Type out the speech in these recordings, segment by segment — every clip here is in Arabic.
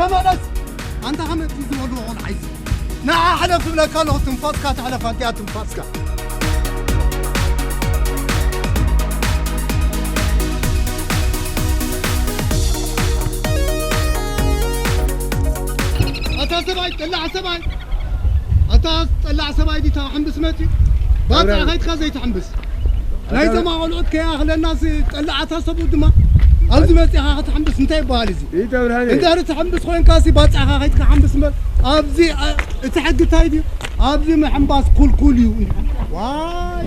تملس أنت هم تزول وعون عايز نع حلف لك الله تنفسك تحلف أنت تنفسك سباي طلع سباي أتا طلع سباي دي تحمس ماتي باطع هاي تخزي تحمس لا يسمع قلوت كي أخلي الناس طلع تصبوا دما أبز ماتي ها تحمس انتي باليزي انت هرت تحمس خوين كاسي باطع هاي تحمس ما أبزي تحقت هايدي أبزي محمباس كل واي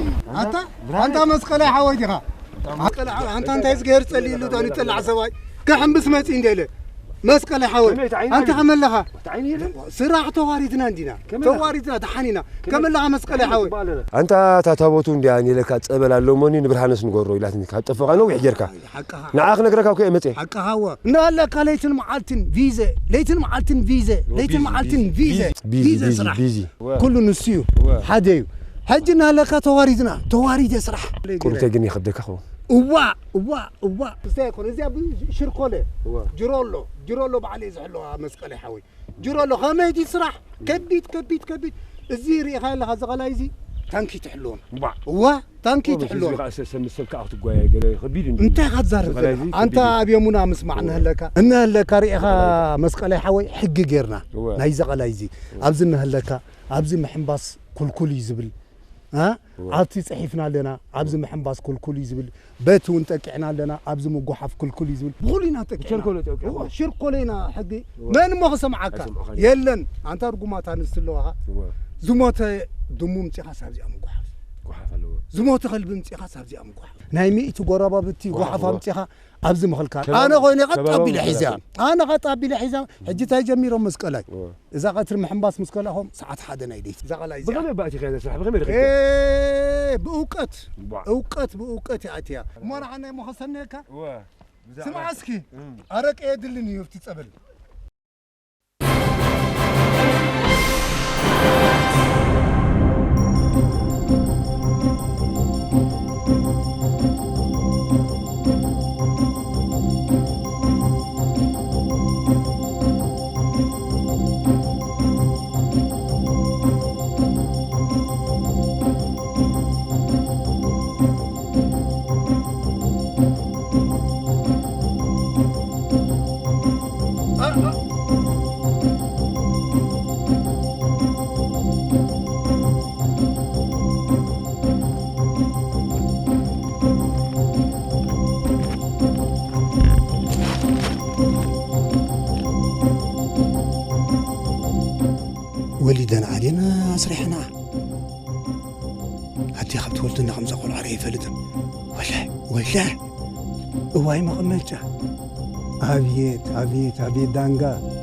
أنت مسقلة حوايدي ها أنت يسقير تسلي له تاني طلع سباي كحمس ماتي انديله مسكلة حاول أنت عمل لها صراحة تواريتنا عندنا تواريتنا تحنينا كمل لها مسكلة حاول أنت تتابوتون يعني لك تقبل اللوموني نبرهانس نقرو إلى تنك هتفقنا ويحجرك نعاق نقرك أوكي متى حق هوا نقلك ليتن معلتن فيزا ليتن معلتن فيزا صراحة كل نسيو حديو حجنا لك تواريد صراحة قلت جني خدك أخو وا سيكون إذا شركولة جرولو بعلي زحلوها مسكلة حوي جرولو خميدي صراح كبيت الزيري خايل هذا غلايزي تانكي تحلون تانكي تحلون انت غتزرف انت ابيمونا مسمعنا هلكا ان هلكا ريخا مسكلة حوي حق غيرنا نايزا غلايزي ابزن هلكا ابزي محمباس كل يزبل ها عطي صحيفنا لنا عبز محمباس كل يزبل بيت ونتقعنا لنا عبز مغحف كل يزبل بقولينا تقعنا شركولينا حقي من ما سمعك يلن انت رغمات انستلوها زموت دموم تي حساب زي مغحف زموت قلب انت حساب زي مغحف ناي ميت غرابه بتي غحف امتيها عبز مخلكا انا خويني قطبي الحزام حجي تاي جميرو مسكلاي اذا قتر محمباس مسكلاهم ساعات حدا نايديت اذا غلاي بغير باتي خير صح بغير بأوقات ياتيا مر عنا مخسنيكا سمع اسكي ارق يدلني يفتي صبل ولدنا علينا صريحنا هاتي خبت ولدنا خمسة قول عليه فلتن ولا واي ما قمتش أبيت دانجا